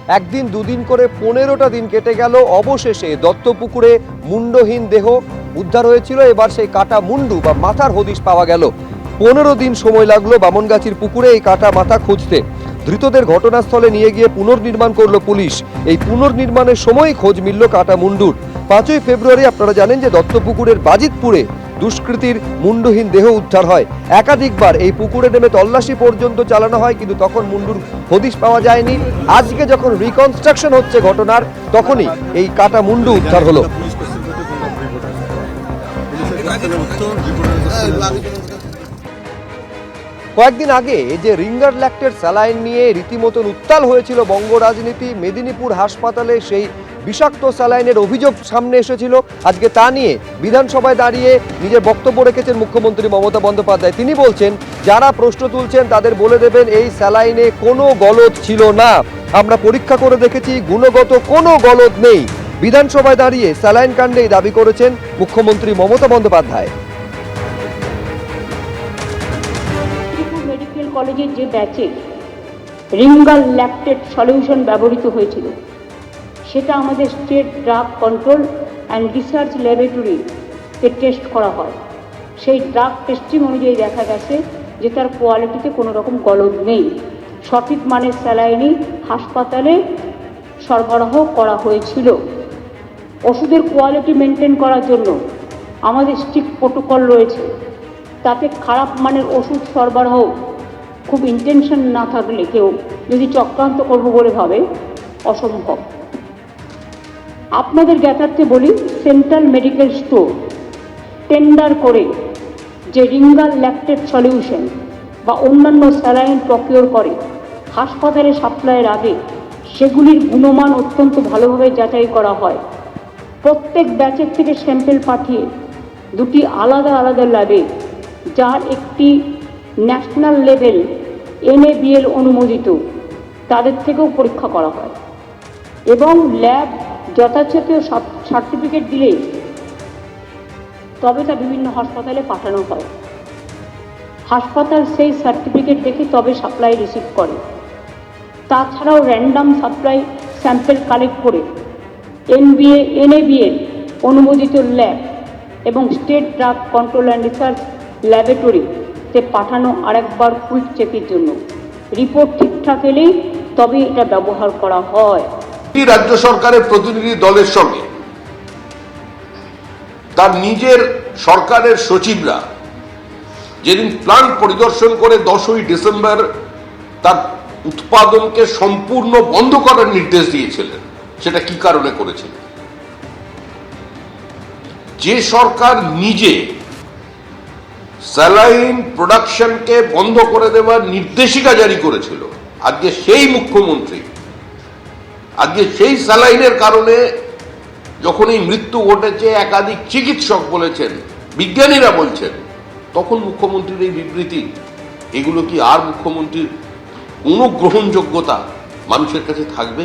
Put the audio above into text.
একদিন দুদিন করে 15টা দিন কেটে গেল, অবশেষে দত্তপুকুরে মুন্ডহীন দেহ উদ্ধার হয়েছিল। এবার সেই কাটা মুন্ডু বা মাথার হদিশ পাওয়া গেল। 15 দিন সময় লাগলো বামনগাছির পুকুরে এই কাটা মাথা খুঁজতে। ধৃতদের ঘটনাস্থলে নিয়ে গিয়ে পুনর্নির্মাণ করলো পুলিশ। এই পুনর্নির্মাণের সময় খোঁজ মিলল কাটা মুন্ডুর। 5ই ফেব্রুয়ারি আপনারা জানেন যে দত্তপুকুরের বাজিতপুরে দুষ্কৃতীর মুন্ডহীন দেহ উদ্ধার হয়। একাধিকবার এই পুকুরে নেমে তল্লাশি পর্যন্ত চালানো হয়, কিন্তু তখন মুন্ডুর হদিশ পাওয়া যায়নি। আজকে যখন রিকনস্ট্রাকশন হচ্ছে ঘটনার, তখনই এই কাটা মুন্ডু উদ্ধার হলো। কয়েকদিন আগে যে রিঙ্গার ল্যাক্টের স্যালাইন নিয়ে রীতিমতন উত্তাল হয়েছিল বঙ্গ রাজনীতি, মেদিনীপুর হাসপাতালে সেই বিষাক্ত স্যালাইনের অভিযোগ সামনে এসেছিল। আজকে তা নিয়ে বিধানসভায় দাঁড়িয়ে নিজের বক্তব্য রেখেছেন মুখ্যমন্ত্রী মমতা বন্দ্যোপাধ্যায়। তিনি বলছেন, যারা প্রশ্ন তুলছেন তাদের বলে দেবেন এই স্যালাইনে কোনো গলদ ছিল না, আমরা পরীক্ষা করে দেখেছি, গুণগত কোনো গলদ নেই। বিধানসভায় দাঁড়িয়ে স্যালাইন কাণ্ডেই দাবি করেছেন মুখ্যমন্ত্রী মমতা বন্দ্যোপাধ্যায়। মেডিকেল কলেজের যে ব্যাচে রিঙ্গার ল্যাক্টেট সলিউশন ব্যবহৃত হয়েছিল, সেটা আমাদের state drug control and research ল্যাবরেটরিতে টেস্ট করা হয়। সেই ড্রাগ টেস্টিং অনুযায়ী দেখা গেছে যে তার কোয়ালিটিতে কোনো রকম গলদ নেই। সঠিক মানের স্যালাইনই হাসপাতালে সরবরাহ করা হয়েছিল। ওষুধের কোয়ালিটি মেনটেন করার জন্য আমাদের স্ট্রিক্ট প্রোটোকল রয়েছে। তাতে খারাপ মানের ওষুধ সরবরাহ খুব ইন্টেনশন না থাকলে কেউ যদি চক্রান্ত করবো বলে ভাবে, অসম্ভব। আপনাদের জ্ঞাতার্থে বলি, সেন্ট্রাল মেডিকেল স্টোর টেন্ডার করে যে রিঙ্গার ল্যাক্টেট সলিউশন বা অন্যান্য স্যালাইন প্রকিওর করে হাসপাতালে সাপ্লাইয়ের আগে সেগুলির গুণমান অত্যন্ত ভালোভাবে যাচাই করা হয়। প্রত্যেক ব্যাচের থেকে স্যাম্পেল পাঠিয়ে দুটি আলাদা আলাদা ল্যাবে, যার একটি ন্যাশনাল লেভেল NABL অনুমোদিত, তাদের থেকেও পরীক্ষা করা হয় এবং ল্যাব যথাযথ সার্টিফিকেট দিলে তবে তা বিভিন্ন হাসপাতালে পাঠানো হয়। হাসপাতাল সেই সার্টিফিকেট দেখে তবে সাপ্লাই রিসিভ করে। তাছাড়াও র্যান্ডাম সাপ্লাই স্যাম্পেল কালেক্ট করে NABL অনুমোদিত ল্যাব এবং state drug control and research ল্যাবরেটরিতে পাঠানো আরেকবার কুইক চেকের জন্য। রিপোর্ট ঠিকঠাক এলেই তবে এটা ব্যবহার করা হয়। রাজ্য সরকারের প্রতিনিধি দলের সঙ্গে তার নিজের সরকারের সচিবরা যেদিন প্ল্যান্ট পরিদর্শন করে 10ই ডিসেম্বর তার উৎপাদনকে সম্পূর্ণ বন্ধ করার নির্দেশ দিয়েছিলেন, সেটা কি কারণে করেছিলেন? যে সরকার নিজে স্যালাইন প্রোডাকশনকে বন্ধ করে দেওয়ার নির্দেশিকা জারি করেছিল, আজকে সেই মুখ্যমন্ত্রী আজকে সেই স্যালাইনের কারণে যখন এই মৃত্যু ঘটেছে, একাধিক চিকিৎসক বলেছেন, বিজ্ঞানীরা বলছেন, তখন মুখ্যমন্ত্রীর এই বিবৃতি, এগুলো কি আর মুখ্যমন্ত্রীর কোনো গ্রহণযোগ্যতা মানুষের কাছে থাকবে?